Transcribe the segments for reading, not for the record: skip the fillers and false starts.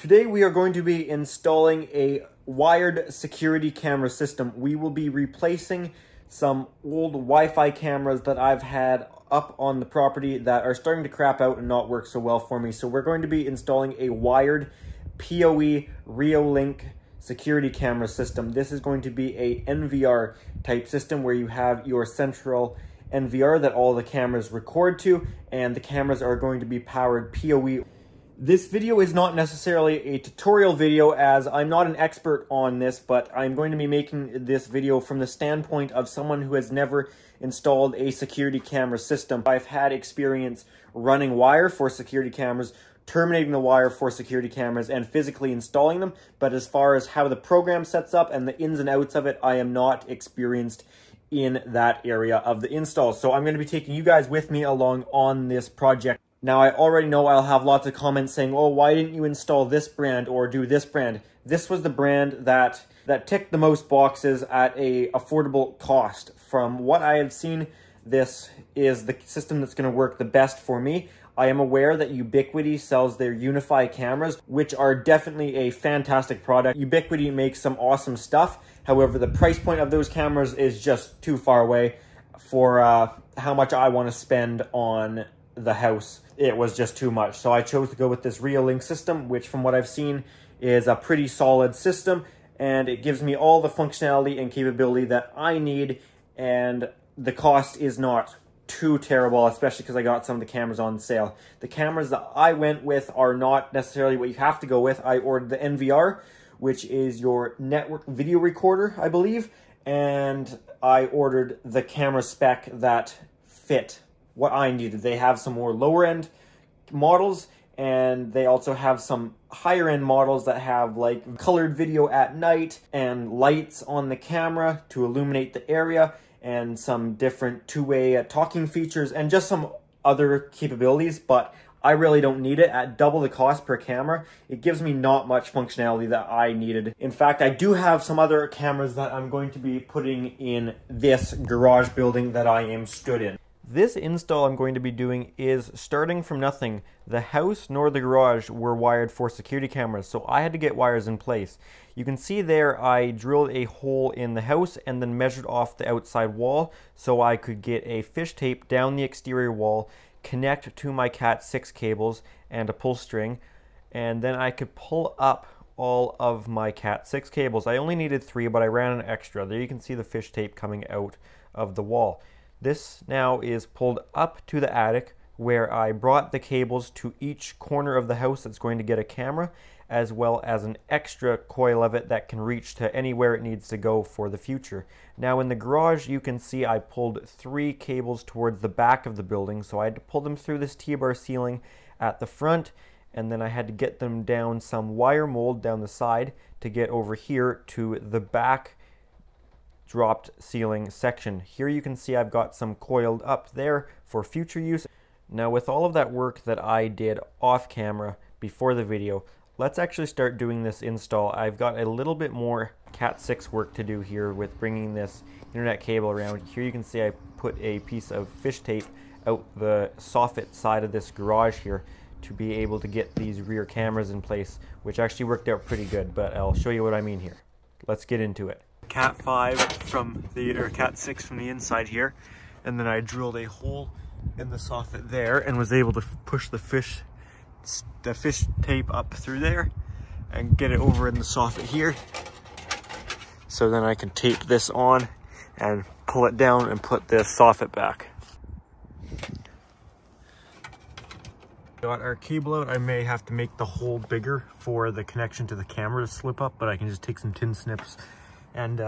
Today we are going to be installing a wired security camera system. We will be replacing some old Wi-Fi cameras that I've had up on the property that are starting to crap out and not work so well for me. So we're going to be installing a wired POE Reolink security camera system. This is going to be a NVR type system where you have your central NVR that all the cameras record to, and the cameras are going to be powered POE. This video is not necessarily a tutorial video as I'm not an expert on this, but I'm going to be making this video from the standpoint of someone who has never installed a security camera system. I've had experience running wire for security cameras, terminating the wire for security cameras, and physically installing them, but as far as how the program sets up and the ins and outs of it, I am not experienced in that area of the install. So I'm going to be taking you guys with me along on this project. Now, I already know I'll have lots of comments saying, oh, why didn't you install this brand or do this brand? This was the brand that ticked the most boxes at a affordable cost. From what I have seen, this is the system that's going to work the best for me. I am aware that Ubiquiti sells their Unify cameras, which are definitely a fantastic product. Ubiquiti makes some awesome stuff. However, the price point of those cameras is just too far away for how much I want to spend on the house. It was just too much. So I chose to go with this Reolink system, which from what I've seen is a pretty solid system, and it gives me all the functionality and capability that I need, and the cost is not too terrible, especially because I got some of the cameras on sale. The cameras that I went with are not necessarily what you have to go with. I ordered the NVR, which is your network video recorder, I believe, and I ordered the camera spec that fit what I needed. They have some more lower end models, and they also have some higher end models that have like colored video at night and lights on the camera to illuminate the area, and some different two-way talking features and just some other capabilities, but I really don't need it. At double the cost per camera, it gives me not much functionality that I needed. In fact, I do have some other cameras that I'm going to be putting in this garage building that I am stood in. This install I'm going to be doing is starting from nothing. The house nor the garage were wired for security cameras, so I had to get wires in place. You can see there I drilled a hole in the house and then measured off the outside wall so I could get a fish tape down the exterior wall, connect to my Cat 6 cables and a pull string, and then I could pull up all of my Cat 6 cables. I only needed 3, but I ran an extra. There you can see the fish tape coming out of the wall. This now is pulled up to the attic where I brought the cables to each corner of the house that's going to get a camera, as well as an extra coil of it that can reach to anywhere it needs to go for the future. Now in the garage, you can see I pulled 3 cables towards the back of the building, so I had to pull them through this T-bar ceiling at the front, and then I had to get them down some wire mold down the side to get over here to the back dropped ceiling section. Here you can see I've got some coiled up there for future use. Now with all of that work that I did off camera before the video, let's actually start doing this install. I've got a little bit more Cat 6 work to do here with bringing this internet cable around. Here you can see I put a piece of fish tape out the soffit side of this garage here to be able to get these rear cameras in place, which actually worked out pretty good, but I'll show you what I mean here. Let's get into it. Cat 5 from the, or Cat 6 from the inside here, and then I drilled a hole in the soffit there and was able to push the fish tape up through there and get it over in the soffit here. So then I can tape this on and pull it down and put this soffit back. Got our cable out. I may have to make the hole bigger for the connection to the camera to slip up, but I can just take some tin snips and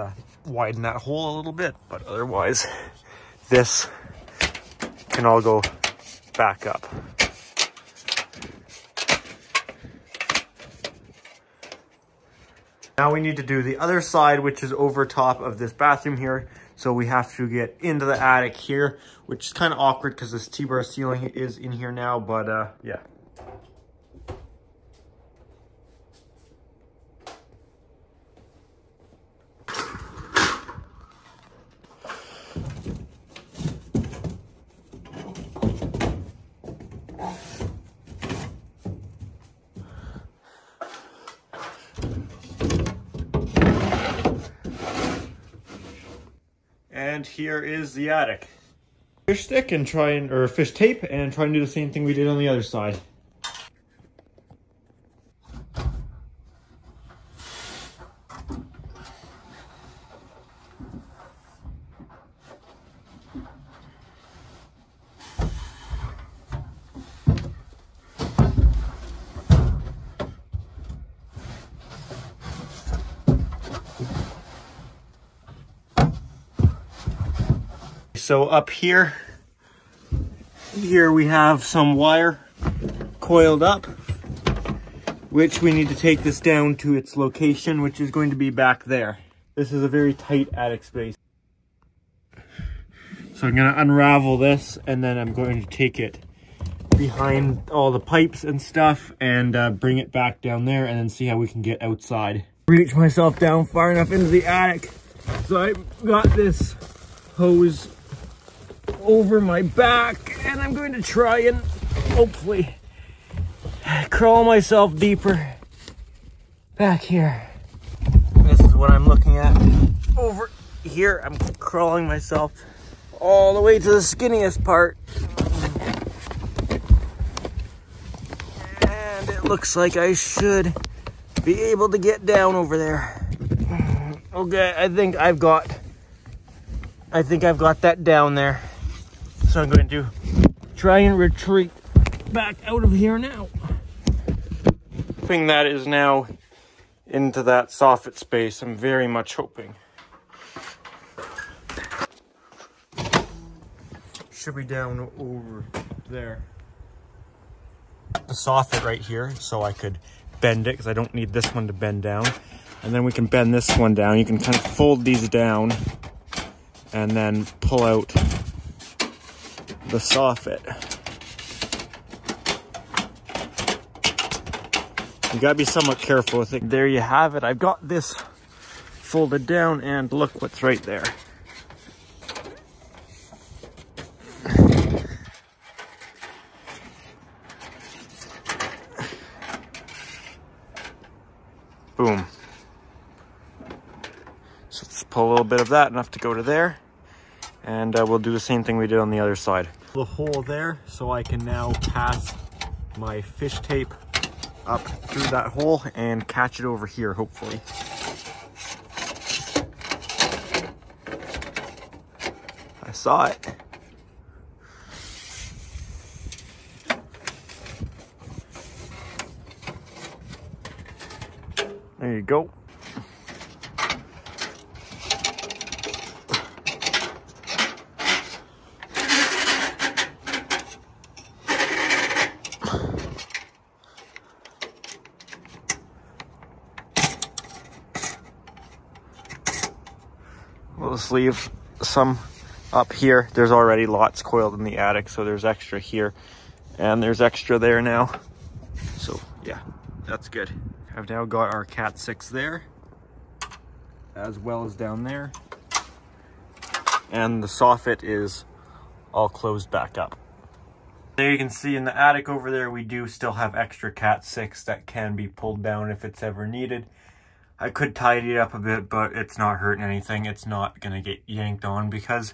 widen that hole a little bit, but otherwise this can all go back up. Now we need to do the other side, which is over top of this bathroom here. So we have to get into the attic here, which is kind of awkward because this T-bar ceiling is in here now, but yeah. And here is the attic. Fish stick and or fish tape, and try and do the same thing we did on the other side. So up here we have some wire coiled up, which we need to take this down to its location, which is going to be back there. This is a very tight attic space. So I'm going to unravel this, and then I'm going to take it behind all the pipes and stuff and bring it back down there, and then see how we can get outside. Reach myself down far enough into the attic. So I've got this hose over my back, and I'm going to try and hopefully crawl myself deeper back here. This is what I'm looking at over here. I'm crawling myself all the way to the skinniest part, and it looks like I should be able to get down over there. Okay, I think I've got that down there. So I'm going to try and retreat back out of here now. Hoping that is now into that soffit space. I'm very much hoping. Should be down over there. The soffit right here, so I could bend it, because I don't need this one to bend down. And then we can bend this one down. You can kind of fold these down and then pull out the soffit. You gotta be somewhat careful with it. There you have it. I've got this folded down, and look what's right there. Boom. So let's pull a little bit of that, enough to go to there. And we'll do the same thing we did on the other side. The hole there, so I can now pass my fish tape up through that hole and catch it over here, hopefully. I saw it. There you go. We'll just leave some up here. There's already lots coiled in the attic, so there's extra here and there's extra there now. So yeah, that's good. I've now got our Cat 6 there, as well as down there. And the soffit is all closed back up. There you can see in the attic over there, we do still have extra Cat 6 that can be pulled down if it's ever needed. I could tidy it up a bit, but it's not hurting anything. It's not going to get yanked on because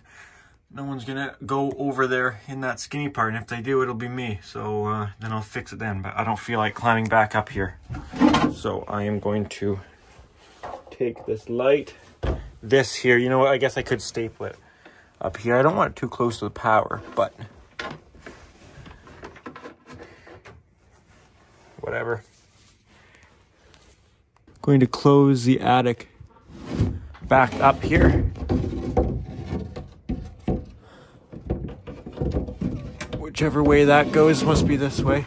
no one's going to go over there in that skinny part. And if they do, it'll be me. So then I'll fix it then. But I don't feel like climbing back up here. So I am going to take this light. This here, you know what? I guess I could staple it up here. I don't want it too close to the power, but whatever. Going to close the attic back up here. Whichever way that goes, must be this way.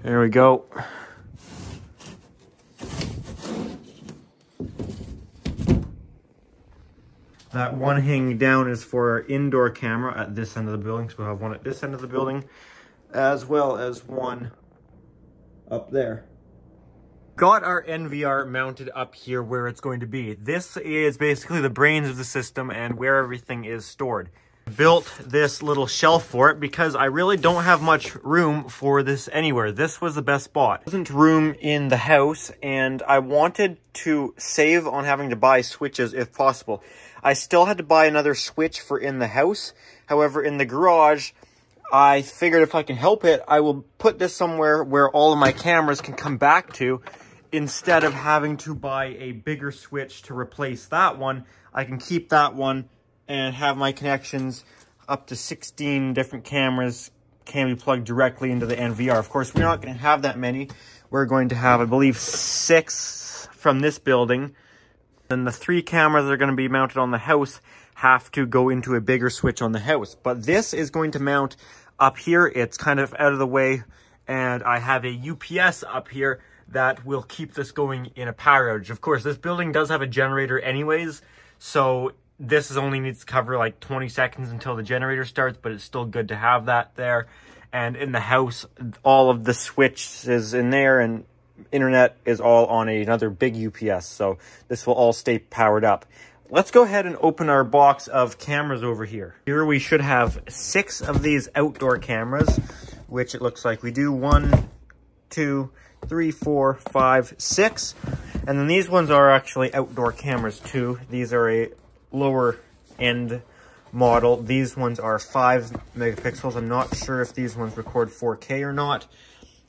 There we go. That one hanging down is for our indoor camera at this end of the building. So we'll have one at this end of the building, as well as one up there. Got our NVR mounted up here where it's going to be. This is basically the brains of the system and where everything is stored. Built this little shelf for it because I really don't have much room for this anywhere. This was the best spot. There wasn't room in the house, and I wanted to save on having to buy switches if possible. I still had to buy another switch for in the house. However, in the garage, I figured if I can help it, I will put this somewhere where all of my cameras can come back to. Instead of having to buy a bigger switch to replace that one, I can keep that one and have my connections up to 16 different cameras can be plugged directly into the NVR. Of course, we're not going to have that many. We're going to have, I believe, 6 from this building. Then the 3 cameras that are going to be mounted on the house have to go into a bigger switch on the house. But this is going to mount up here. It's kind of out of the way. And I have a UPS up here that will keep this going in a power outage. Of course, this building does have a generator anyways, so this only needs to cover like 20 seconds until the generator starts, but it's still good to have that there. And in the house, all of the switches in there and internet is all on another big UPS, so this will all stay powered up. Let's go ahead and open our box of cameras over here. Here we should have 6 of these outdoor cameras, which it looks like we do. 1, 2, 3, 4, 5, 6. And then these ones are actually outdoor cameras too. These are a lower end model. These ones are 5 megapixels. I'm not sure if these ones record 4K or not,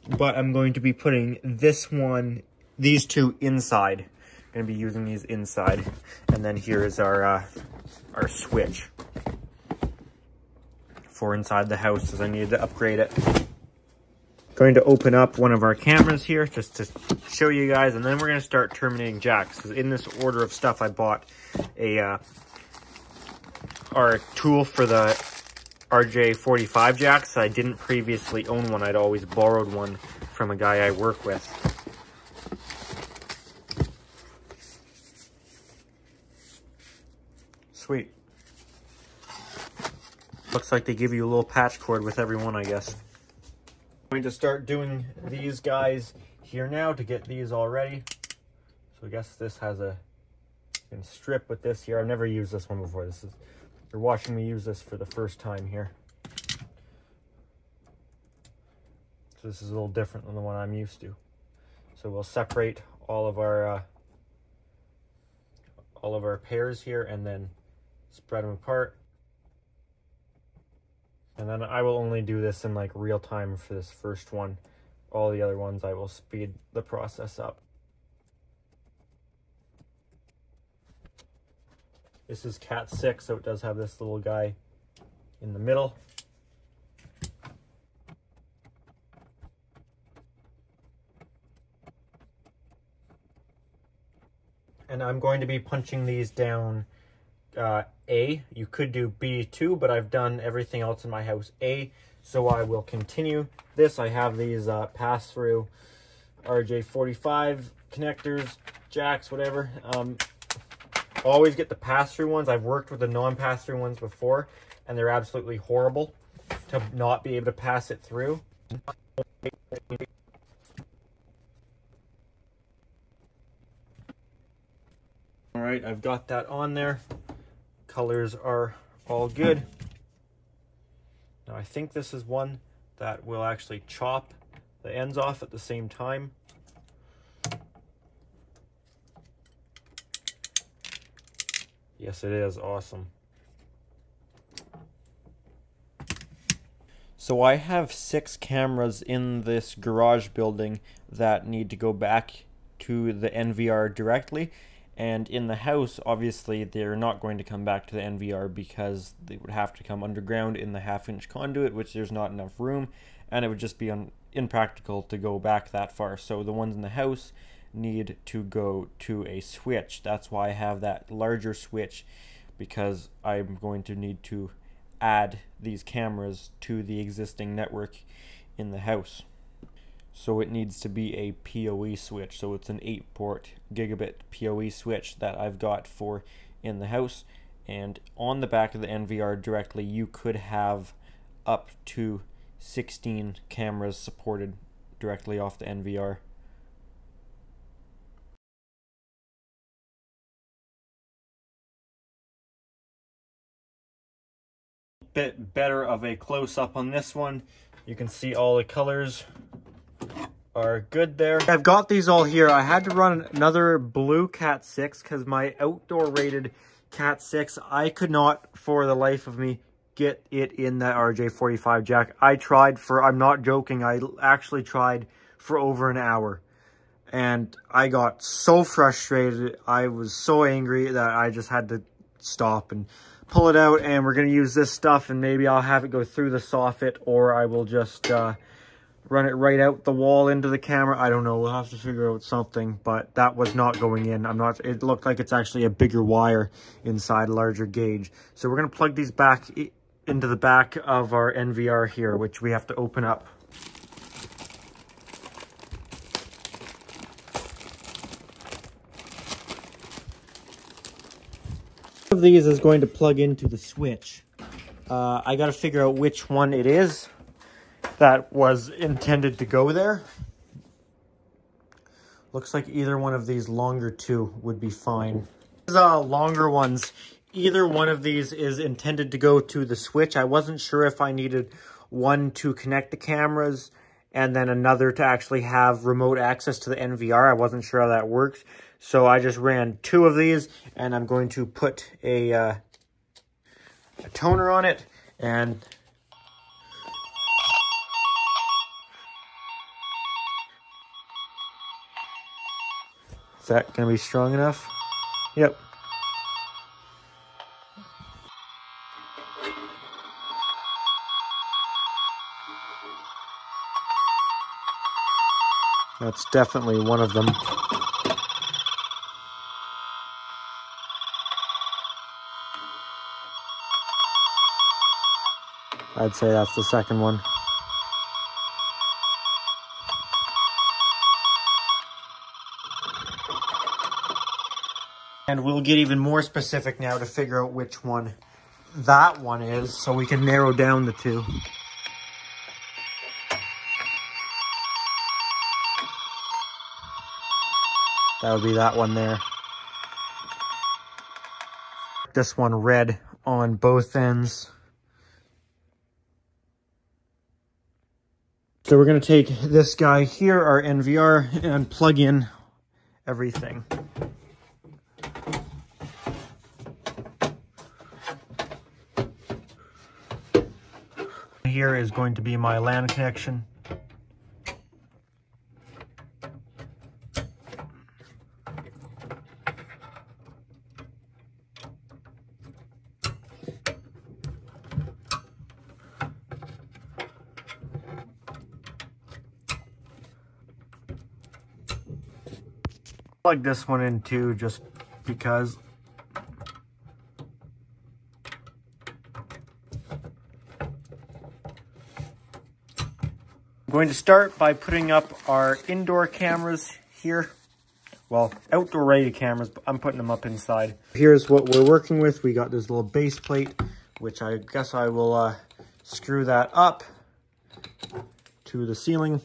but I'm going to be putting these 2 inside. I'm going to be using these inside. And then here is our switch for inside the house, as I needed to upgrade it. Going to open up one of our cameras here just to show you guys, and then we're going to start terminating jacks, because in this order of stuff I bought our tool for the RJ45 jacks. I didn't previously own one. I'd always borrowed one from a guy I work with. Sweet. Looks like they give you a little patch cord with every one, I guess. I'm going to start doing these guys here now to get these all ready. So I guess this has a strip with this here. I've never used this one before. You're watching me use this for the first time here. So this is a little different than the one I'm used to. So we'll separate all of our pairs here and then spread them apart. And then I will only do this in like real time for this first one. All the other ones I will speed the process up. This is Cat 6, so it does have this little guy in the middle. And I'm going to be punching these down A. You could do B too, but I've done everything else in my house A, so I will continue this. I have these pass-through RJ45 connectors, jacks, whatever. Always get the pass-through ones. I've worked with the non-pass-through ones before, and they're absolutely horrible to not be able to pass it through. All right, I've got that on there. Colors are all good. Now I think this is one that will actually chop the ends off at the same time. Yes, it is. Awesome. So I have 6 cameras in this garage building that need to go back to the NVR directly. And in the house, obviously, they're not going to come back to the NVR because they would have to come underground in the 1/2-inch conduit, which there's not enough room, and it would just be impractical to go back that far. So the ones in the house need to go to a switch. That's why I have that larger switch, because I'm going to need to add these cameras to the existing network in the house. So it needs to be a POE switch. So it's an 8-port gigabit POE switch that I've got for in the house. And on the back of the NVR directly, you could have up to 16 cameras supported directly off the NVR. bit better of a close-up on this one. You can see all the colors are good there. I've got these all here. I had to run another blue Cat 6 because my outdoor rated Cat 6, I could not for the life of me get it in that RJ45 jack. I tried for, I'm not joking, I actually tried for over an hour. And I got so frustrated, I was so angry that I just had to stop and pull it out. And we're going to use this stuff, and maybe I'll have it go through the soffit, or I will just run it right out the wall into the camera. I don't know, we'll have to figure out something, but that was not going in. It looked like it's actually a bigger wire inside, a larger gauge. So we're going to plug these back into the back of our NVR here, which we have to open up. One of these is going to plug into the switch. I got to figure out which one it is that was intended to go there. Looks like either one of these longer two would be fine. These longer ones, either one of these is intended to go to the switch. I wasn't sure if I needed one to connect the cameras and then another to actually have remote access to the NVR. I wasn't sure how that works. So I just ran two of these, and I'm going to put a toner on it, and is that going to be strong enough? Yep. That's definitely one of them. I'd say that's the second one. And we'll get even more specific now to figure out which one that one is, so we can narrow down the two. That would be that one there. This one red on both ends. So we're going to take this guy here, our NVR, and plug in everything. Here is going to be my LAN connection. Plug this one in too, just because. I'm going to start by putting up our indoor cameras here. Well, outdoor rated cameras, but I'm putting them up inside. Here's what we're working with. We got this little base plate, which I guess I will screw that up to the ceiling.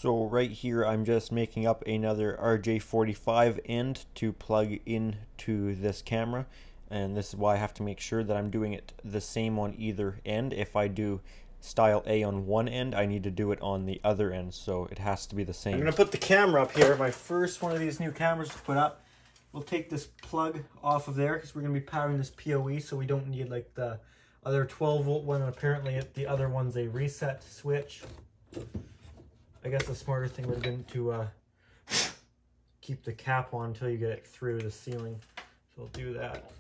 So right here, I'm just making up another RJ45 end to plug into this camera. And this is why I have to make sure that I'm doing it the same on either end. If I do style A on one end, I need to do it on the other end. So it has to be the same. I'm going to put the camera up here. My first one of these new cameras to put up. We'll take this plug off of there because we're going to be powering this POE. So we don't need like the other 12 volt one. Apparently the other one's a reset switch. I guess the smarter thing would have been to keep the cap on until you get it through the ceiling. So we'll do that.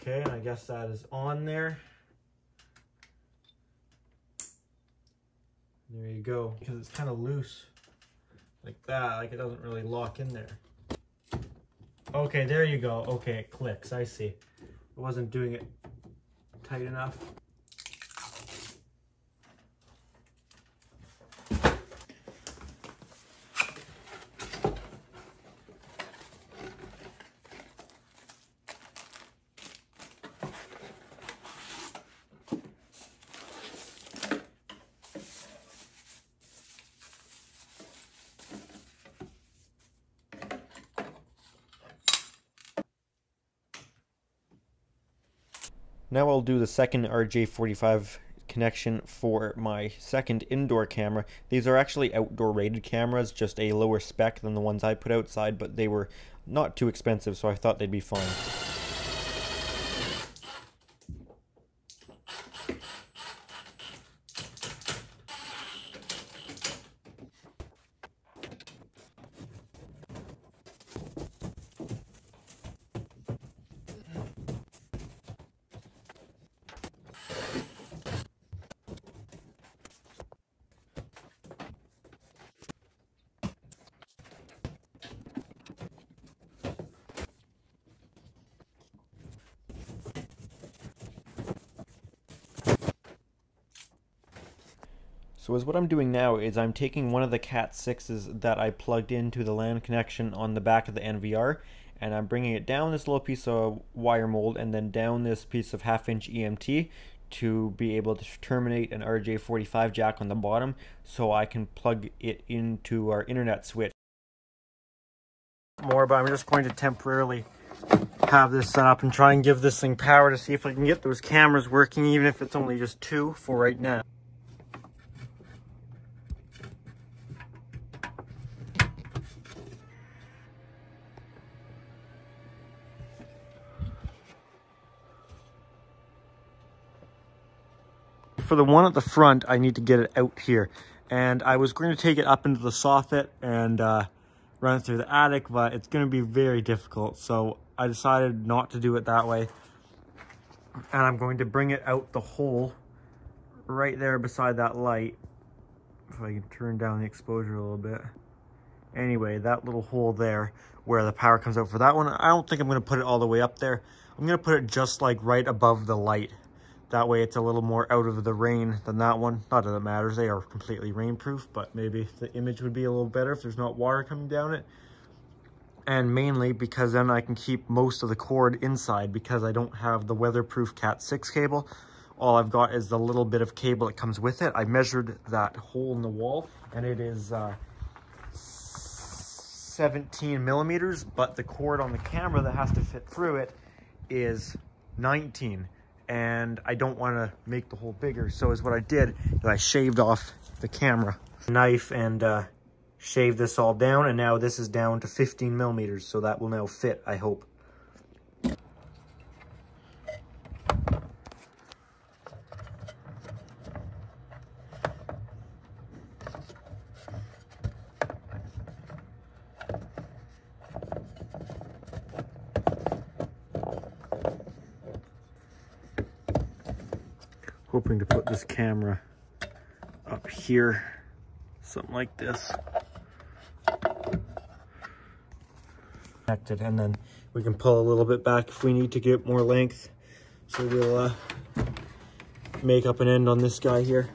Okay, and I guess that is on there. go, because it's kind of loose like that, like it doesn't really lock in there. Okay, there you go. Okay, it clicks. I see. It wasn't doing it tight enough. Now I'll do the second RJ45 connection for my second indoor camera. These are actually outdoor rated cameras, just a lower spec than the ones I put outside, but they were not too expensive, so I thought they'd be fine. So what I'm doing now is I'm taking one of the Cat 6s that I plugged into the LAN connection on the back of the NVR, and I'm bringing it down this little piece of wire mold and then down this piece of 1/2-inch EMT to be able to terminate an RJ45 jack on the bottom so I can plug it into our internet switch. More, but I'm just going to temporarily have this set up and try and give this thing power to see if I can get those cameras working, even if it's only just 2 for right now. For the one at the front, I need to get it out here, and I was going to take it up into the soffit and run it through the attic, but it's going to be very difficult, so I decided not to do it that way, and I'm going to bring it out the hole right there beside that light. If I can turn down the exposure a little bit. Anyway, that little hole there where the power comes out for that one, I don't think I'm going to put it all the way up there. I'm going to put it just like right above the light. That way it's a little more out of the rain than that one. Not that it matters, they are completely rainproof, but maybe the image would be a little better if there's not water coming down it. And mainly because then I can keep most of the cord inside, because I don't have the weatherproof Cat 6 cable. All I've got is the little bit of cable that comes with it. I measured that hole in the wall, and it is 17 millimeters, but the cord on the camera that has to fit through it is 19. And I don't want to make the hole bigger, so is what I did is I shaved off the camera knife and shaved this all down, and now this is down to 15 millimeters, so that will now fit, I hope. Hoping to put this camera up here, something like this. Connected, and then we can pull a little bit back if we need to get more length. So we'll make up an end on this guy here.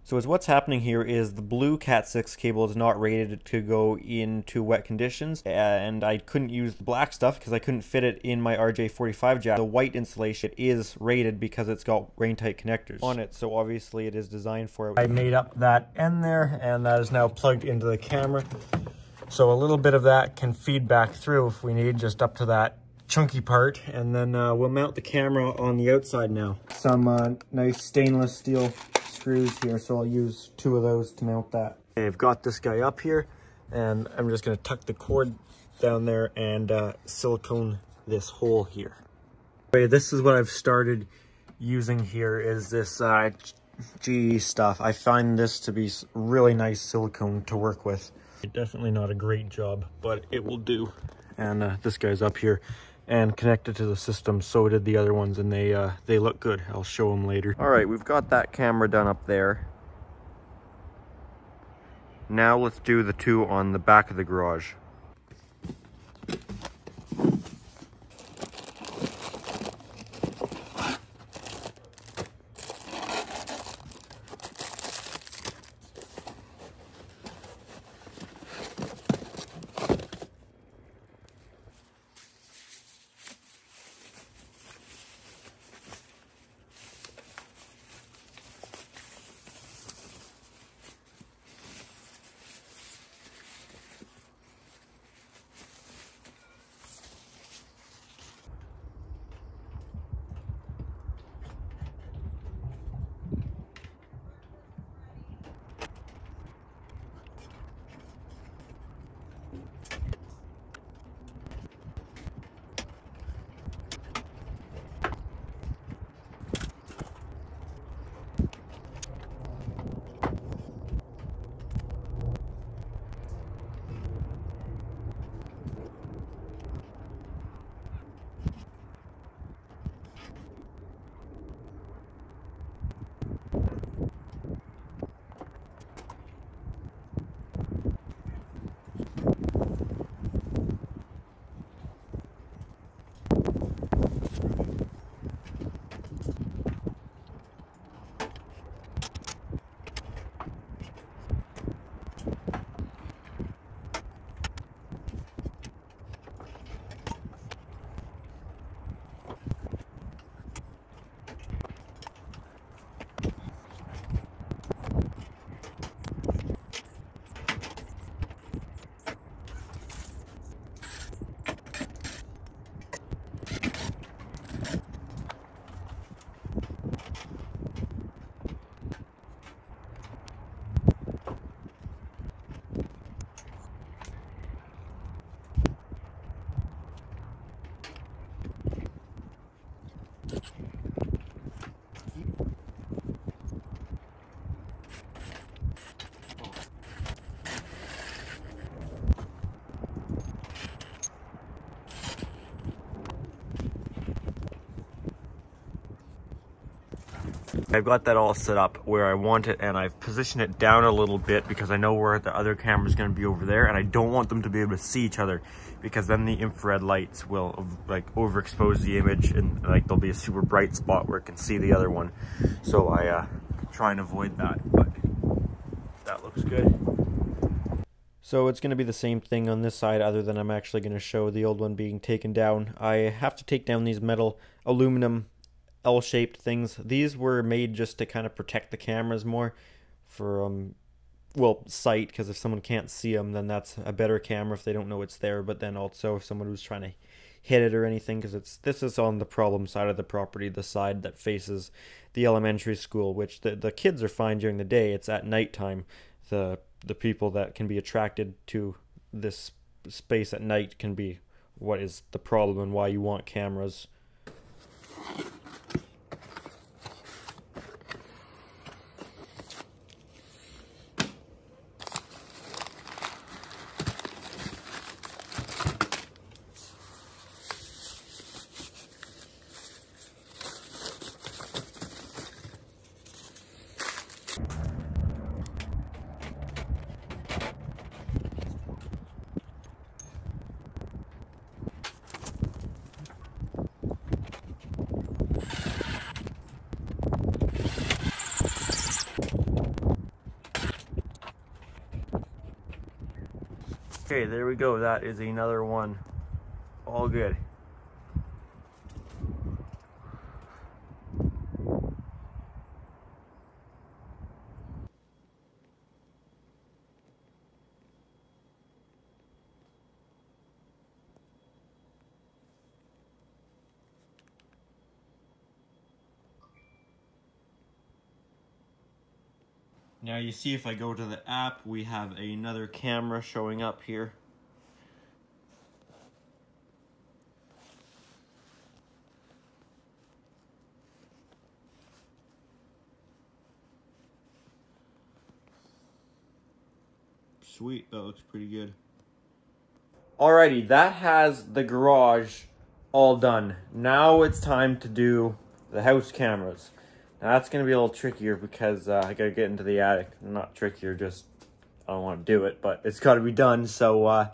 So what's happening here is the blue Cat 6 cable is not rated to go into wet conditions, and I couldn't use the black stuff because I couldn't fit it in my RJ45 jack. The white insulation is rated because it's got rain-tight connectors on it, so obviously it is designed for it. I made up that end there, and that is now plugged into the camera. So a little bit of that can feed back through if we need, just up to that chunky part, and then we'll mount the camera on the outside now. Some nice stainless steel screws here, so I'll use 2 of those to mount that. Okay, I've got this guy up here, and I'm just going to tuck the cord down there and silicone this hole here. Okay, this is what I've started using here, is this GE stuff. I find this to be really nice silicone to work with. Definitely not a great job, but it will do. And this guy's up here and connected to the system, so did the other ones, and they look good. I'll show them later. All right, we've got that camera done up there. Now let's do the two on the back of the garage. I've got that all set up where I want it, and I've positioned it down a little bit because I know where the other camera is going to be over there, and I don't want them to be able to see each other because then the infrared lights will like overexpose the image, and like there'll be a super bright spot where it can see the other one. So I try and avoid that, but that looks good. So it's going to be the same thing on this side, other than I'm actually going to show the old one being taken down. I have to take down these metal aluminum L-shaped things. These were made just to kind of protect the cameras more for well, sight, because if someone can't see them, then that's a better camera if they don't know it's there. But then also if someone was trying to hit it or anything, because this is on the problem side of the property, the side that faces the elementary school, which the kids are fine during the day. It's at nighttime the people that can be attracted to this space at night can be what is the problem and why you want cameras. Okay, there we go. That is another one. All good. Now you see if I go to the app, we have another camera showing up here. Sweet, that looks pretty good. Alrighty, that has the garage all done. Now it's time to do the house cameras. Now that's going to be a little trickier because I got to get into the attic. Not trickier, just I don't want to do it, but it's got to be done. So,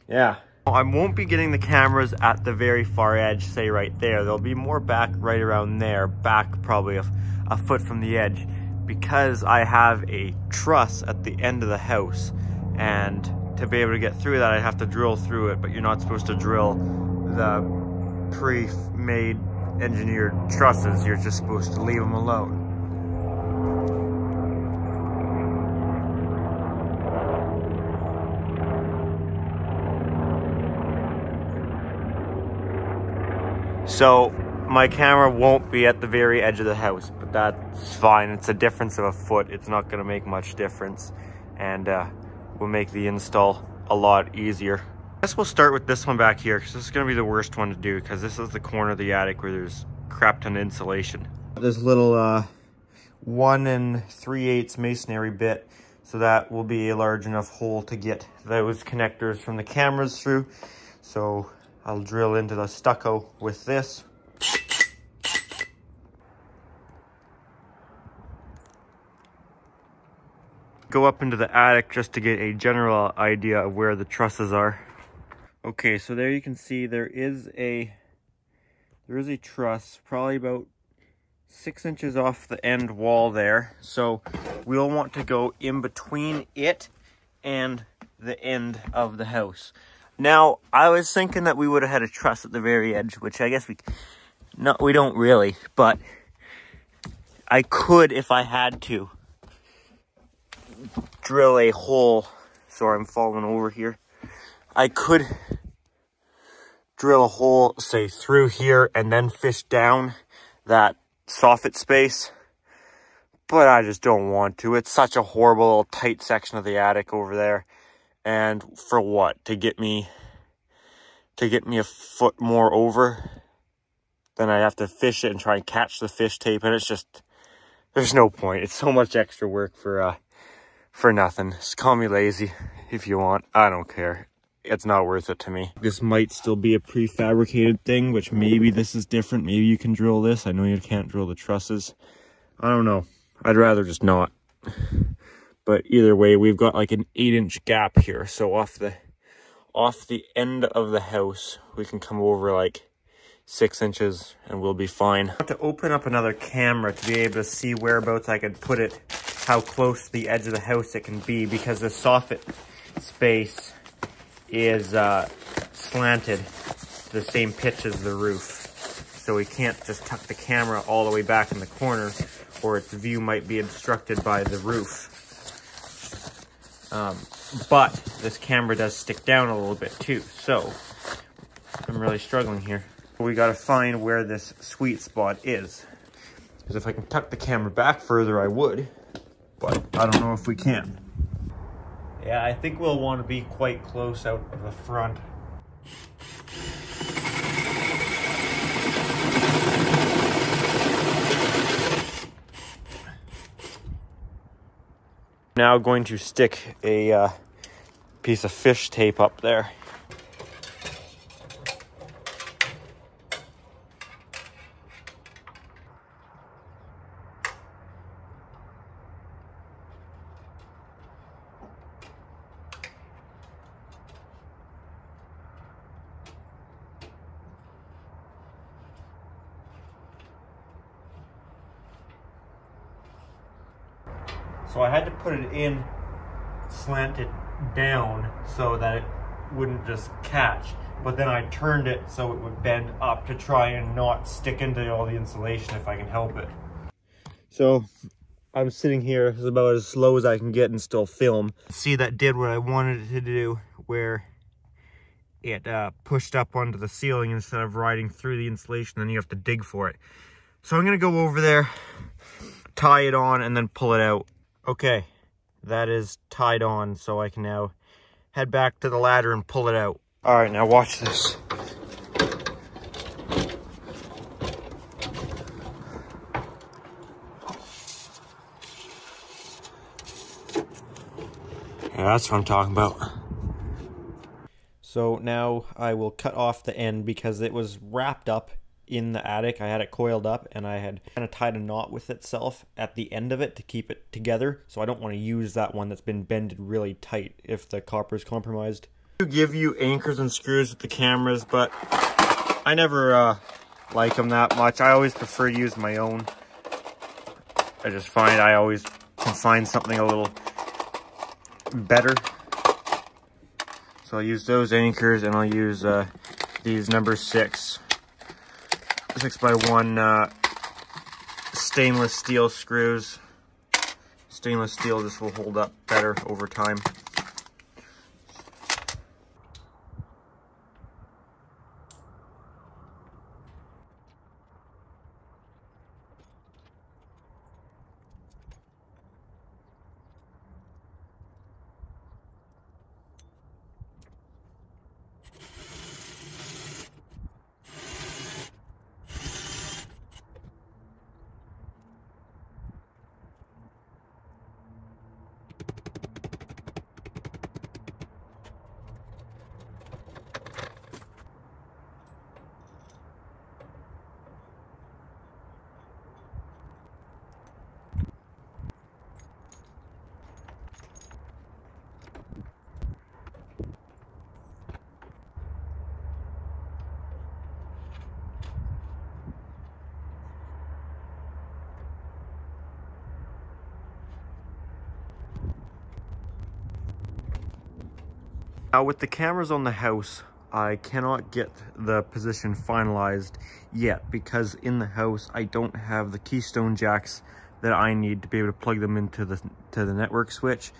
yeah. I won't be getting the cameras at the very far edge, say right there. There'll be more back right around there, back probably a foot from the edge, because I have a truss at the end of the house, and to be able to get through that, I have to drill through it, but you're not supposed to drill the pre-made engineered trusses. You're just supposed to leave them alone. So my camera won't be at the very edge of the house, but that's fine. It's a difference of a foot. It's not going to make much difference, and will make the install a lot easier. I guess we'll start with this one back here, because this is going to be the worst one to do, because this is the corner of the attic where there's crap ton of insulation. This little 1 3/8 masonry bit, so that will be a large enough hole to get those connectors from the cameras through. So I'll drill into the stucco with this. Go up into the attic just to get a general idea of where the trusses are. Okay, so there you can see there is a truss, probably about 6 inches off the end wall there. So we'll want to go in between it and the end of the house. Now, I was thinking that we would have had a truss at the very edge, which I guess we don't really, but I could, if I had to, drill a hole. Sorry, I'm falling over here. I could drill a hole, say, through here and then fish down that soffit space, but I just don't want to. It's such a horrible, tight section of the attic over there. And for what? To get me a foot more over, then I have to fish it and try and catch the fish tape, and it's just, there's no point. It's so much extra work for nothing. Just call me lazy if you want. I don't care. It's not worth it to me. This might still be a prefabricated thing, which maybe this is different. Maybe you can drill this. I know you can't drill the trusses. I don't know. I'd rather just not. But either way, we've got like an 8-inch gap here. So off the end of the house, we can come over like 6 inches and we'll be fine. I have to open up another camera to be able to see whereabouts I can put it, how close to the edge of the house it can be, because the soffit space is slanted to the same pitch as the roof. So we can't just tuck the camera all the way back in the corner, or its view might be obstructed by the roof. But this camera does stick down a little bit too, so I'm really struggling here. We gotta find where this sweet spot is, because if I can tuck the camera back further, I would, but I don't know if we can. Yeah, I think we'll want to be quite close out of the front. Now going to stick a piece of fish tape up there. So I had to put it in slanted down so that it wouldn't just catch, but then I turned it so it would bend up to try and not stick into all the insulation if I can help it. So I'm sitting here, it's about as slow as I can get and still film. See, that did what I wanted it to do, where it pushed up onto the ceiling instead of riding through the insulation, then you have to dig for it. So I'm gonna go over there, tie it on, and then pull it out. Okay, that is tied on, so I can now head back to the ladder and pull it out. All right, now watch this. Yeah, that's what I'm talking about. So now I will cut off the end because it was wrapped up in the attic. I had it coiled up and I had kind of tied a knot with itself at the end of it to keep it together. So I don't want to use that one that's been bended really tight if the copper is compromised. To give you anchors and screws with the cameras, but I never like them that much. I always prefer to use my own. I just find I always can find something a little better. So I'll use those anchors, and I'll use these number 6x1 stainless steel screws. Stainless steel, this will hold up better over time. Now with the cameras on the house, I cannot get the position finalized yet because in the house I don't have the keystone jacks that I need to be able to plug them into the network switch.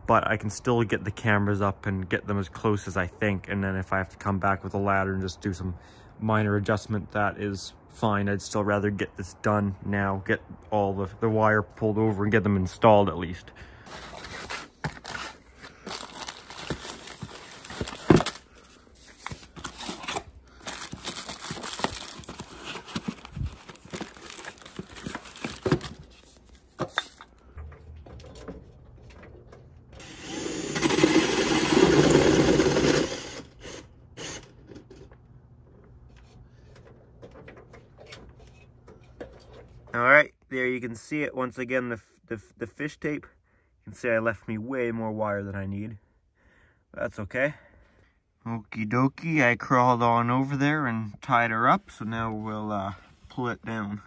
But I can still get the cameras up and get them as close as I think, and then if I have to come back with a ladder and just do some minor adjustment, that is fine. I'd still rather get this done now, get all the wire pulled over and get them installed at least. All right, there you can see it once again, the fish tape. You can see I left me way more wire than I need. That's okay. Okie dokie, I crawled on over there and tied her up, so now we'll pull it down.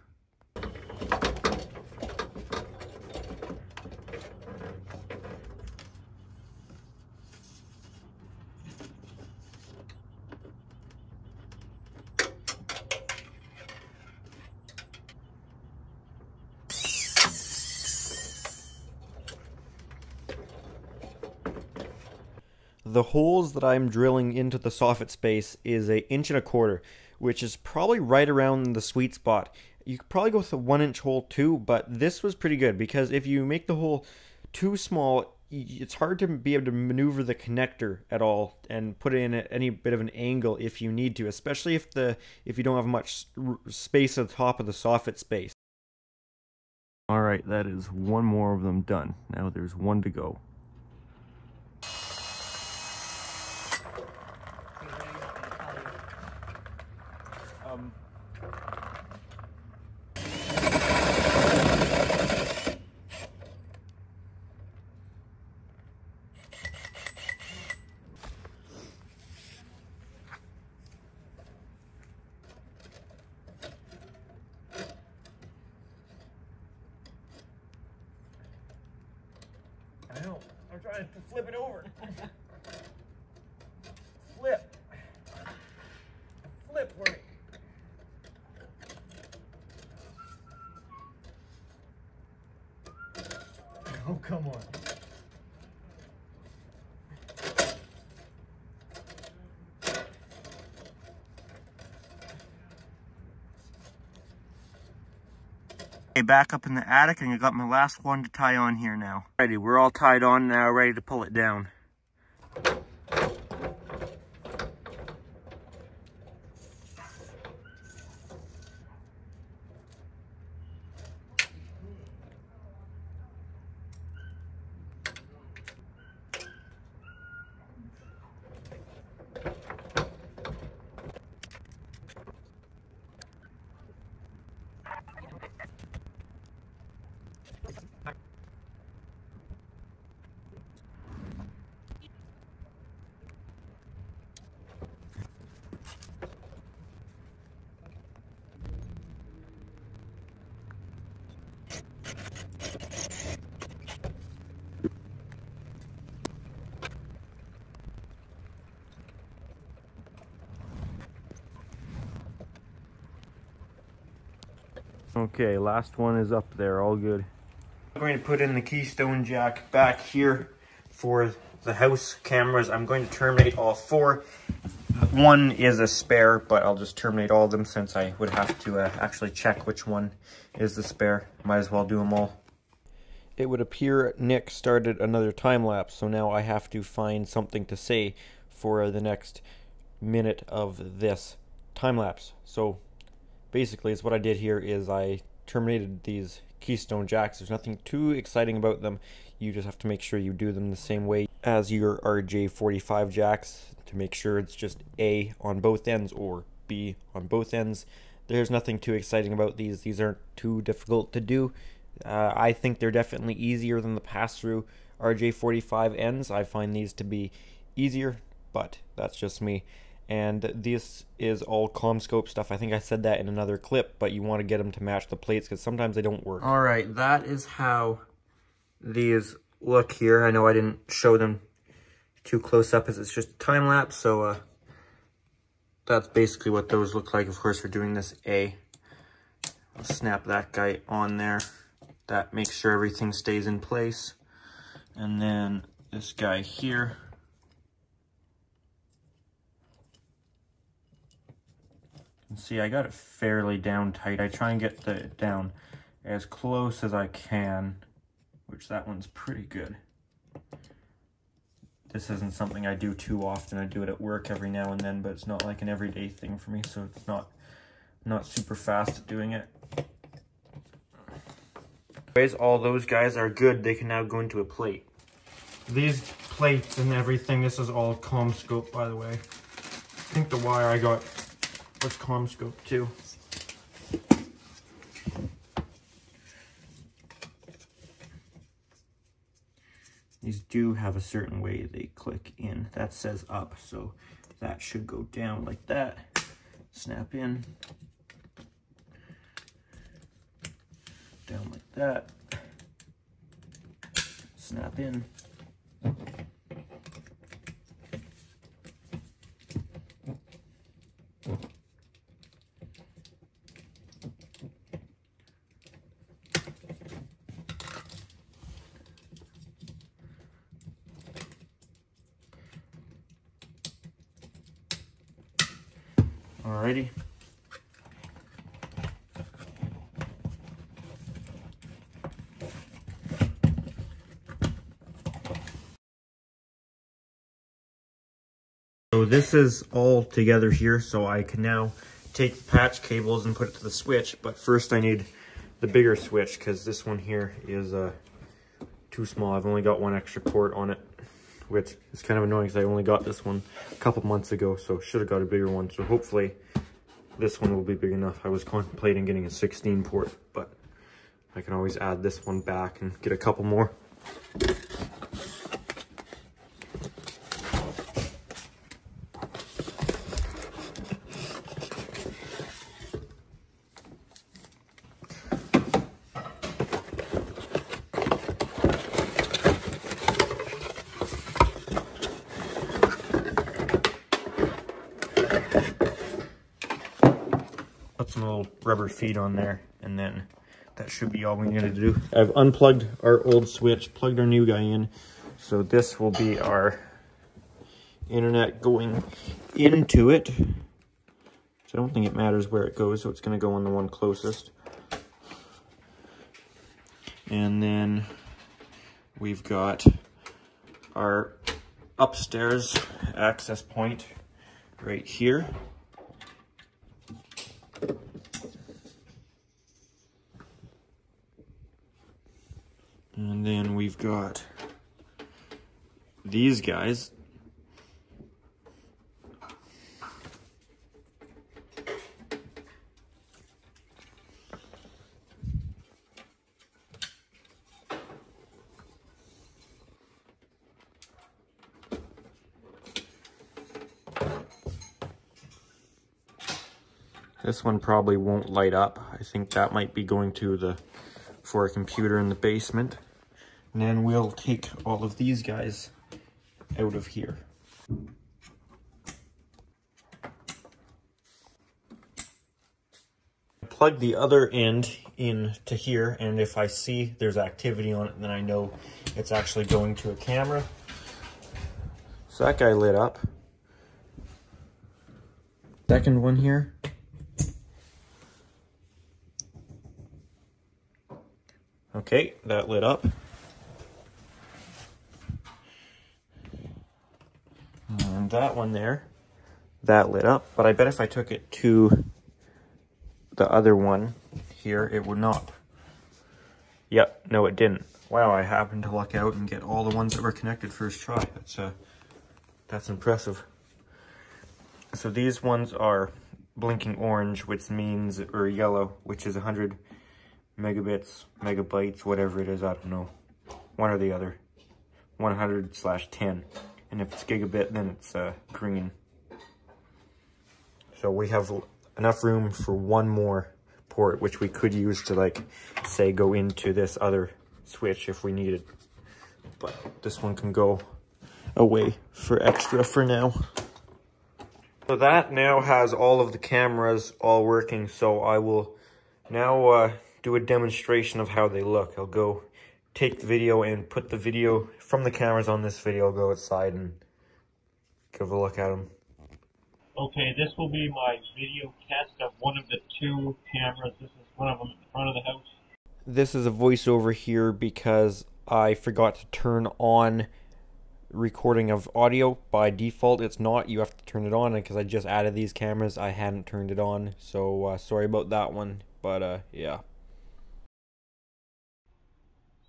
The holes that I'm drilling into the soffit space is 1.25 inches, which is probably right around the sweet spot. You could probably go with a 1-inch hole too, but this was pretty good because if you make the hole too small, it's hard to be able to maneuver the connector at all and put it in at any bit of an angle if you need to, especially if you don't have much space at the top of the soffit space. All right, that is one more of them done. Now there's one to go. I know, I'm trying to flip it over. Flip. Flip for me. Oh, come on. Okay, back up in the attic, and I got my last one to tie on here now. Alrighty, we're all tied on now, ready to pull it down. Okay, last one is up there, all good. I'm going to put in the keystone jack back here for the house cameras. I'm going to terminate all 4. One is a spare, but I'll just terminate all of them since I would have to actually check which one is the spare. Might as well do them all. It would appear Nick started another time lapse, so now I have to find something to say for the next minute of this time lapse. So basically, what I did here is I terminated these keystone jacks. There's nothing too exciting about them. You just have to make sure you do them the same way as your RJ45 jacks to make sure it's just A on both ends or B on both ends. There's nothing too exciting about these. These aren't too difficult to do. I think they're definitely easier than the pass-through RJ45 ends. I find these to be easier, but that's just me. And this is all CommScope stuff. I think I said that in another clip, but you want to get them to match the plates because sometimes they don't work. All right, that is how these look here. I know I didn't show them too close up as it's just a time lapse, so that's basically what those look like. Of course, we're doing this A. I'll snap that guy on there. That makes sure everything stays in place. And then this guy here. And see, I got it fairly down tight. I try and get it down as close as I can, which that one's pretty good. This isn't something I do too often. I do it at work every now and then, but it's not like an everyday thing for me, so it's not super fast at doing it. Anyways, all those guys are good. They can now go into a plate. These plates and everything, this is all CommScope, by the way. I think the wire I got was CommScope too. These do have a certain way they click in. That says up, so that should go down like that. Snap in. Down like that. Snap in. Alrighty. So this is all together here, so I can now take the patch cables and put it to the switch, but first I need the bigger switch because this one here is too small. I've only got one extra port on it, which is kind of annoying because I only got this one a couple months ago, so should have got a bigger one. So hopefully this one will be big enough. I was contemplating getting a 16 port, but I can always add this one back and get a couple more. Put some little rubber feet on there, and then that should be all we need to do. I've unplugged our old switch, plugged our new guy in, so this will be our internet going into it. So I don't think it matters where it goes, so it's going to go on the one closest. And then we've got our upstairs access point right here. And then we've got these guys. This one probably won't light up. I think that might be going to for a computer in the basement. And then we'll take all of these guys out of here. plug the other end in to here, and if I see there's activity on it, then I know it's actually going to a camera. So that guy lit up. Second one here. Okay, that lit up. And that one there, that lit up. But I bet if I took it to the other one here, it would not. Yep, no it didn't. Wow, I happened to luck out and get all the ones that were connected first try. That's impressive. So these ones are blinking orange, which means, or yellow, which is 100 megabits, megabytes, whatever it is, I don't know. One or the other. 100/10. And if it's gigabit, then it's green. So we have enough room for one more port, which we could use to, like, say, go into this other switch if we needed. But this one can go away for extra for now. So that now has all of the cameras all working, so I will now do a demonstration of how they look. I'll go take the video and put the video from the cameras on this video. I'll go outside and give a look at them. Okay, this will be my video test of one of the two cameras. This is one of them at the front of the house. This is a voiceover here because I forgot to turn on recording of audio. By default it's not, you have to turn it on, and because I just added these cameras I hadn't turned it on, so sorry about that one, but yeah.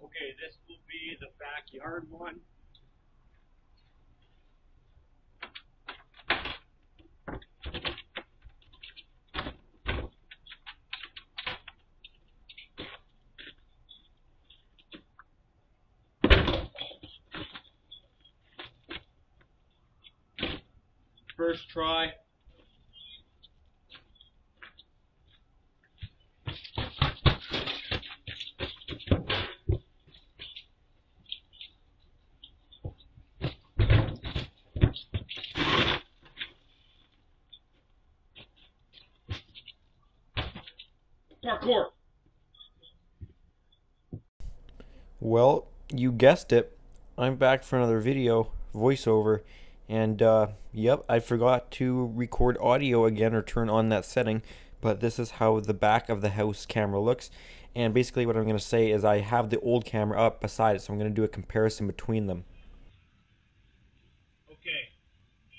Okay, this will be the backyard one. First try. Parkour. Well, you guessed it. I'm back for another video, voiceover. And yep, I forgot to record audio again or turn on that setting, but this is how the back of the house camera looks. And basically what I'm going to say is I have the old camera up beside it, so I'm going to do a comparison between them. Okay,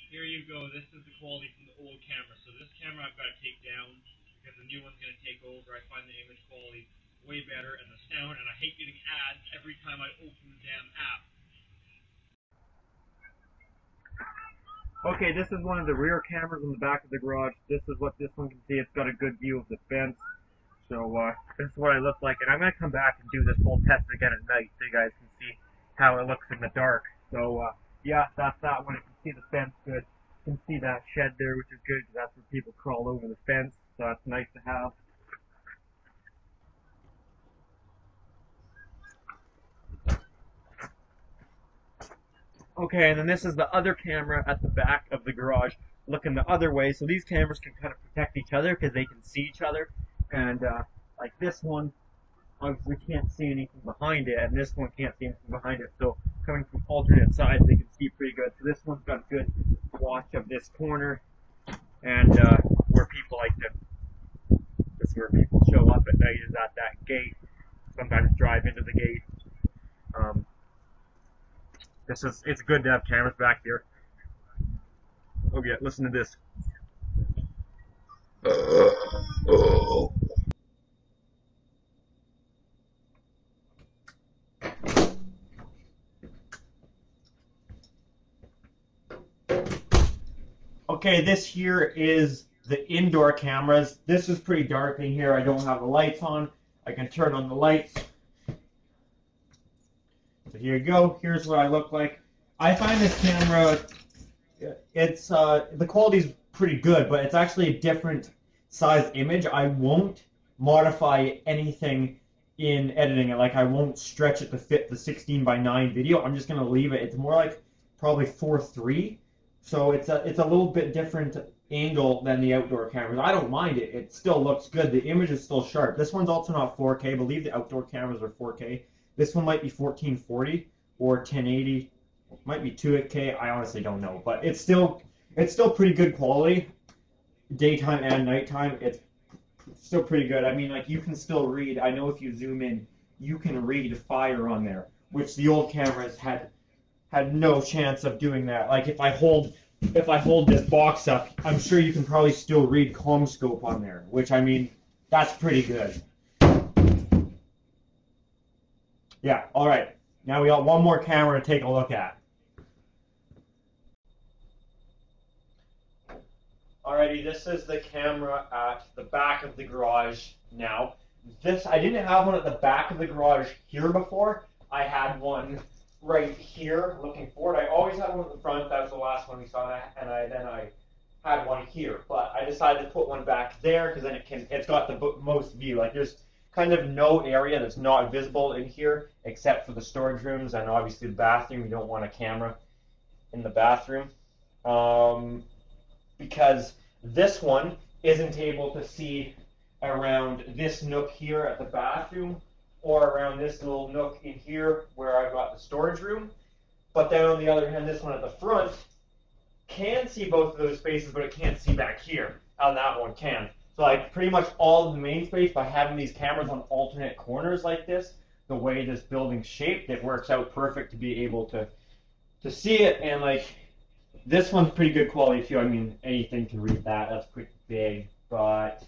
here you go. This is the quality from the old camera. So this camera I've got to take down because the new one's going to take over. I find the image quality way better and the sound, and I hate getting ads every time I open the damn app. Okay, this is one of the rear cameras in the back of the garage. This is what this one can see. It's got a good view of the fence. So this is what I look like. And I'm going to come back and do this whole test again at night so you guys can see how it looks in the dark. So yeah, that's that one. You can see the fence good. You can see that shed there, which is good because that's where people crawl over the fence. So that's nice to have. Okay, and then this is the other camera at the back of the garage looking the other way. So these cameras can kind of protect each other because they can see each other. And like this one, obviously can't see anything behind it, and this one can't see anything behind it. So coming from alternate sides, they can see pretty good. So this one's got a good watch of this corner and where people like to, this is where people show up at night, is at that gate. Sometimes drive into the gate. It's good to have cameras back here. Oh yeah, listen to this. Okay, this here is the indoor cameras. This is pretty dark in here. I don't have the lights on. I can turn on the lights. So here you go. Here's what I look like. I find this camera, it's the quality's pretty good, but it's actually a different size image. I won't modify anything in editing it. Like I won't stretch it to fit the 16:9 video. I'm just gonna leave it. It's more like probably 4:3. So it's a little bit different angle than the outdoor cameras. I don't mind it. It still looks good. The image is still sharp. This one's also not 4K. I believe the outdoor cameras are 4K. This one might be 1440 or 1080. Might be 2K. I honestly don't know, but it's still pretty good quality. Daytime and nighttime, it's still pretty good. I mean, like, you can still read. I know if you zoom in, you can read fire on there, which the old cameras had no chance of doing that. Like, if I hold this box up, I'm sure you can probably still read CommScope on there, which, I mean, that's pretty good. Yeah, all right. Now we got one more camera to take a look at. Alrighty, this is the camera at the back of the garage now. I didn't have one at the back of the garage here before. I had one right here looking forward. I always had one at the front. That was the last one we saw, and then I had one here. But I decided to put one back there because then it's got the most view. Like, there's kind of no area that's not visible in here except for the storage rooms and obviously the bathroom. You don't want a camera in the bathroom. Because this one isn't able to see around this nook here at the bathroom or around this little nook in here where I've got the storage room. But then on the other hand, this one at the front can see both of those spaces, but it can't see back here, and that one can. So like pretty much all of the main space, by having these cameras on alternate corners like this, the way this building's shaped, it works out perfect to be able to see it. And like, this one's pretty good quality too. I mean, anything can read that. That's pretty big, but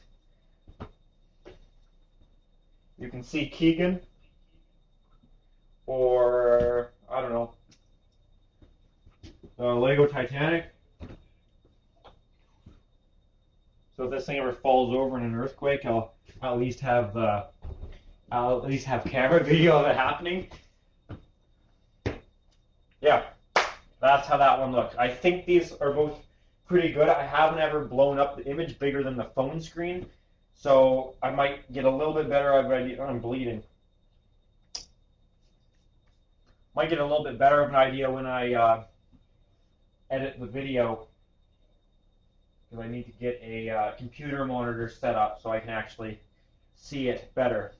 you can see Keegan, or I don't know, Lego Titanic. So if this thing ever falls over in an earthquake, I'll at least have camera video of it happening. Yeah. That's how that one looked. I think these are both pretty good. I haven't ever blown up the image bigger than the phone screen, so I might get a little bit better of an idea. Oh, I'm bleeding. Might get a little bit better of an idea when I edit the video, because I need to get a computer monitor set up so I can actually see it better.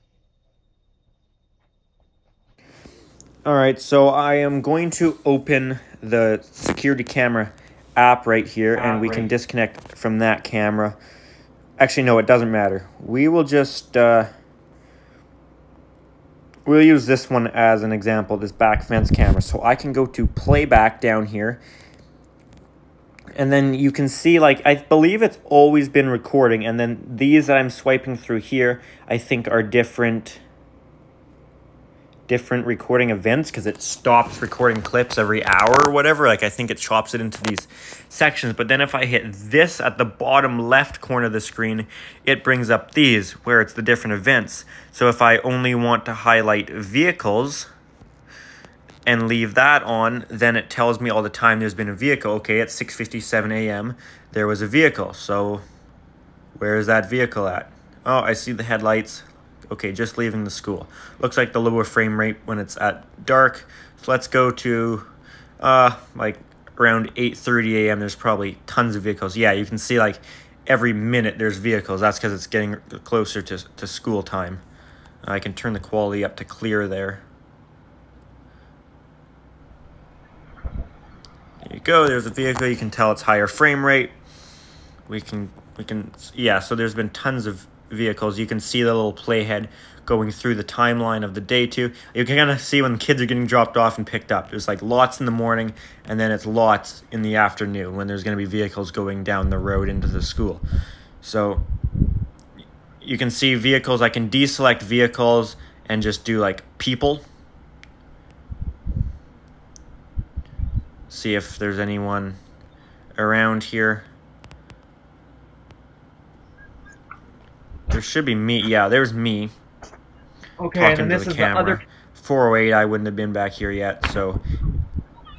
All right, so I am going to open the security camera app right here, and we can disconnect from that camera. Actually, no, it doesn't matter. We will just, we'll use this one as an example, this back fence camera. So I can go to playback down here, and then you can see, like, I believe it's always been recording, and then these that I'm swiping through here, I think are different recording events, because it stops recording clips every hour or whatever. Like, I think it chops it into these sections. But then if I hit this at the bottom left corner of the screen, it brings up these where it's the different events. So if I only want to highlight vehicles and leave that on, then it tells me all the time there's been a vehicle. Okay, at 6:57 a.m. there was a vehicle. So where is that vehicle at? Oh, I see the headlights. Okay, just leaving the school. Looks like the lower frame rate when it's at dark. So let's go to like around 8:30 a.m. There's probably tons of vehicles. Yeah, you can see like every minute there's vehicles. That's because it's getting closer to school time. I can turn the quality up to clear there. There you go. There's a vehicle. You can tell it's higher frame rate. We can yeah. So there's been tons of vehicles. You can see the little playhead going through the timeline of the day too. You can kind of see when kids are getting dropped off and picked up. There's like lots in the morning, and then it's lots in the afternoon when there's going to be vehicles going down the road into the school. So you can see vehicles. I can deselect vehicles and just do like people. See if there's anyone around here. There should be me. Yeah, there's me. Okay, talking and to this the is camera. the other. 408, I wouldn't have been back here yet. So,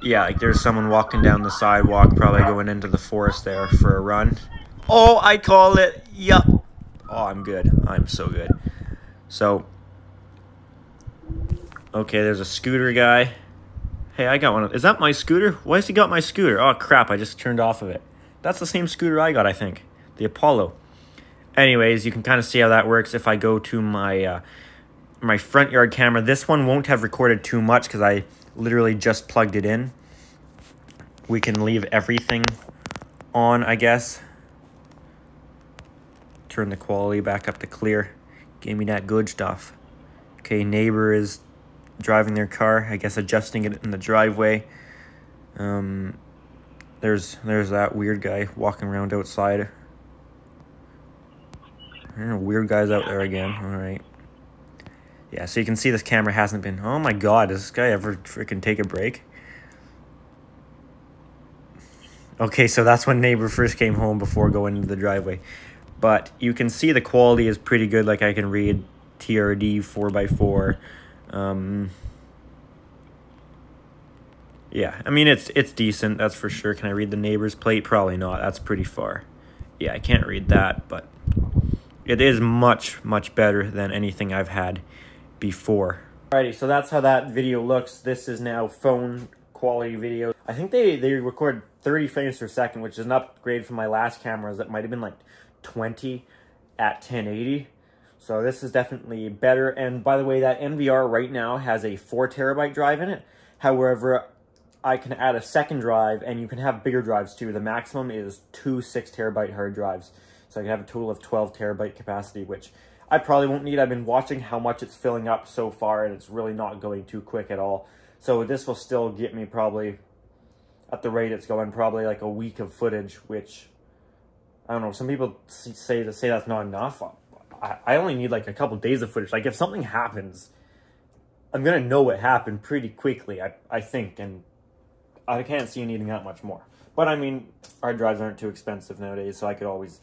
yeah, like there's someone walking down the sidewalk, probably going into the forest there for a run. Oh, I call it. Yup. Oh, I'm good. I'm so good. So, okay, there's a scooter guy. Hey, I got one. Is that my scooter? Why has he got my scooter? Oh, crap, I just turned off of it. That's the same scooter I got, I think. The Apollo. Anyways, you can kind of see how that works. If I go to my my front yard camera, this one won't have recorded too much because I literally just plugged it in. We can leave everything on, I guess. Turn the quality back up to clear. Gave me that good stuff. Okay, neighbor is driving their car, I guess adjusting it in the driveway. There's that weird guy walking around outside. Weird guys out there again. All right. Yeah, so you can see this camera hasn't been... Oh my god, does this guy ever freaking take a break? Okay, so that's when neighbor first came home before going into the driveway. But you can see the quality is pretty good. Like I can read TRD 4x4. Yeah, I mean, it's decent, that's for sure. Can I read the neighbor's plate? Probably not. That's pretty far. Yeah, I can't read that, but it is much, much better than anything I've had before. Alrighty, so that's how that video looks. This is now phone quality video. I think they record 30 frames per second, which is an upgrade from my last cameras that might have been like 20 at 1080. So this is definitely better. And by the way, that NVR right now has a 4 terabyte drive in it. However, I can add a second drive, and you can have bigger drives too. The maximum is 2 6 terabyte hard drives. So I can have a total of 12 terabyte capacity, which I probably won't need. I've been watching how much it's filling up so far, and it's really not going too quick at all. So this will still get me probably, at the rate it's going, probably like a week of footage, which, I don't know, some people say that's not enough. I only need like a couple days of footage. Like if something happens, I'm going to know what happened pretty quickly, I think, and I can't see needing that much more. But I mean, hard drives aren't too expensive nowadays, so I could always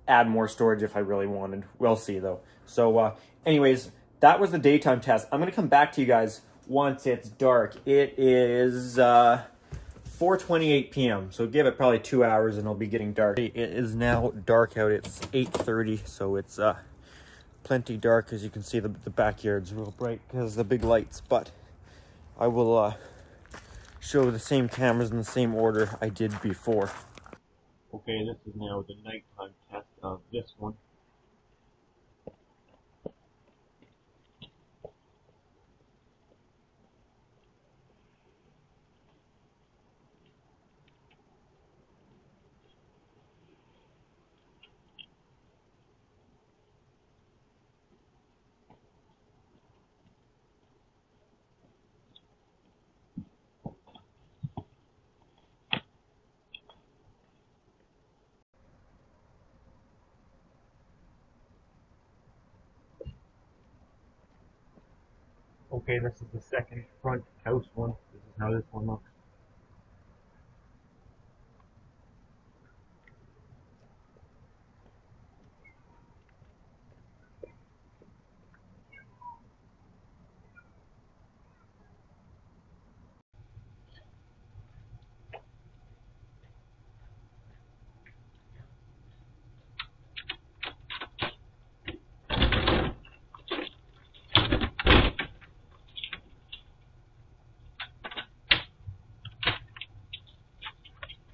add more storage if I really wanted. We'll see though. So anyways, that was the daytime test. I'm going to come back to you guys once it's dark. It is 4:28 p.m. So give it probably 2 hours and it'll be getting dark. It is now dark out. It's 8:30, so it's plenty dark. As you can see, the backyard's real bright because of the big lights. But I will show the same cameras in the same order I did before. Okay, this is now the nighttime test of this one. Okay, this is the second front house one. This is how this one looks.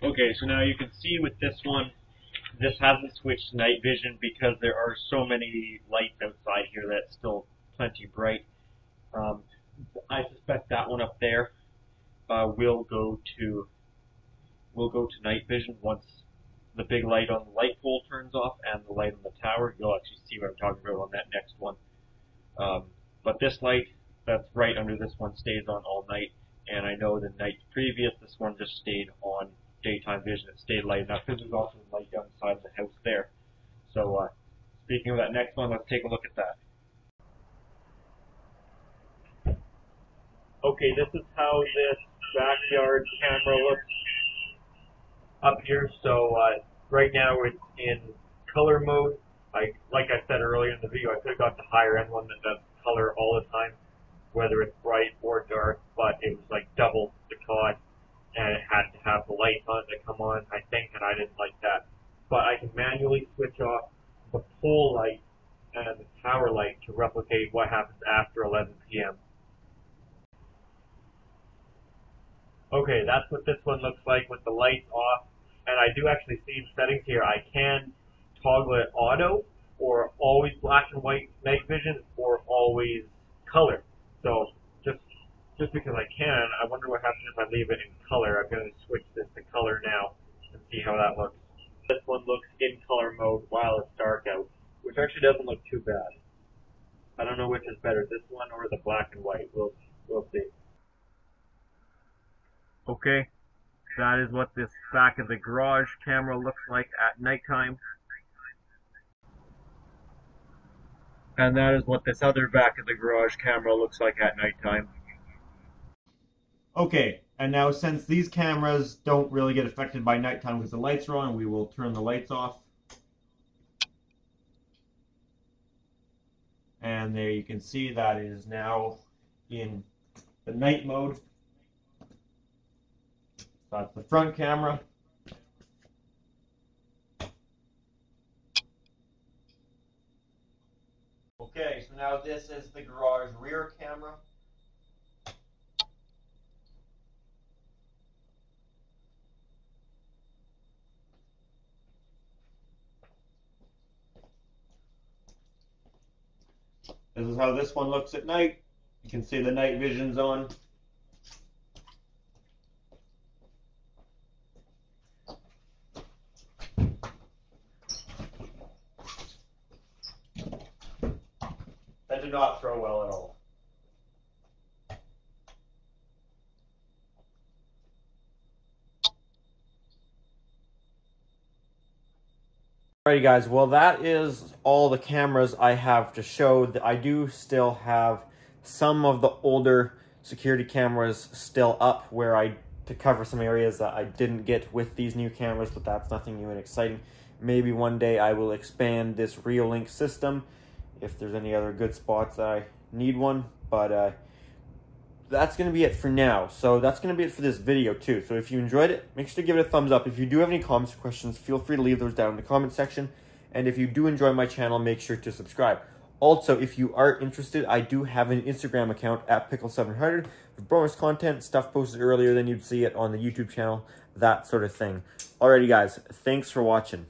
Okay, so now you can see with this one, this hasn't switched to night vision because there are so many lights outside here that it's still plenty bright. I suspect that one up there will go to night vision once the big light on the light pole turns off and the light on the tower. You'll actually see what I'm talking about on that next one. But this light that's right under this one stays on all night, and I know the night previous this one just stayed on daytime vision. It stayed light enough because there's also light down the side of the house there. So speaking of that next one, let's take a look at that. Okay, this is how this backyard camera looks up here. So right now it's in color mode. Like I said earlier in the video, I could have got the higher end one that does color all the time, whether it's bright or dark, but it was like double the cost, and it had to have the lights on to come on, I think, and I didn't like that. But I can manually switch off the pole light and the tower light to replicate what happens after 11 p.m. Okay, that's what this one looks like with the lights off and I do actually see settings here. I can toggle it auto, or always black and white night vision, or always color. So just because I can, I wonder what happens if I leave it in color. I'm going to switch this to color now and see how that looks. This one looks in color mode while it's dark out, which actually doesn't look too bad. I don't know which is better, this one or the black and white. We'll see. Okay, that is what this back of the garage camera looks like at nighttime. And that is what this other back of the garage camera looks like at nighttime. Okay, and now since these cameras don't really get affected by nighttime because the lights are on, we will turn the lights off. And there you can see that it is now in the night mode. That's the front camera. Okay, so now this is the garage rear camera. This is how this one looks at night. You can see the night vision's on. That did not throw well at all. Alrighty guys, well that is all the cameras I have to show. I do still have some of the older security cameras still up to cover some areas that I didn't get with these new cameras, but that's nothing new and exciting. Maybe one day I will expand this Reolink system if there's any other good spots that I need one, but that's going to be it for now. So that's going to be it for this video too. So if you enjoyed it, make sure to give it a thumbs up. If you do have any comments or questions, feel free to leave those down in the comment section. And if you do enjoy my channel, make sure to subscribe. Also, if you are interested, I do have an Instagram account at Pickle700 for bonus content, stuff posted earlier than you'd see it on the YouTube channel, that sort of thing. Alrighty guys, thanks for watching.